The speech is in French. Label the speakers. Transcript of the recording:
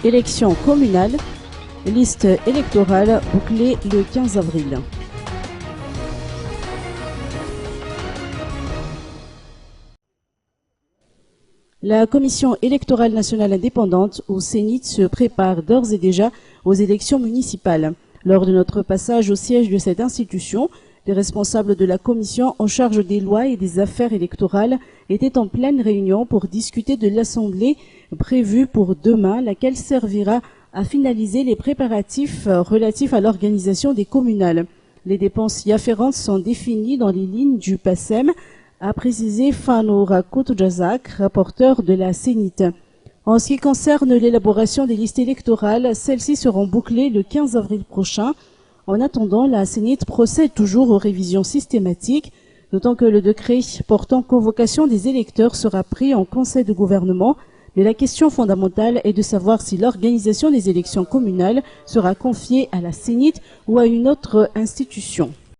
Speaker 1: Élections communales, liste électorale bouclée le 15 avril. La Commission électorale nationale indépendante, ou CENIT, se prépare d'ores et déjà aux élections municipales. Lors de notre passage au siège de cette institution, les responsables de la commission en charge des lois et des affaires électorales étaient en pleine réunion pour discuter de l'assemblée prévue pour demain, laquelle servira à finaliser les préparatifs relatifs à l'organisation des communales. Les dépenses y afférentes sont définies dans les lignes du PASEM, a précisé Fano Rakoutoujazak, rapporteur de la CENIT. En ce qui concerne l'élaboration des listes électorales, celles-ci seront bouclées le 15 avril prochain. En attendant, la CENIT procède toujours aux révisions systématiques, d'autant que le décret portant convocation des électeurs sera pris en conseil de gouvernement. Mais la question fondamentale est de savoir si l'organisation des élections communales sera confiée à la CENIT ou à une autre institution.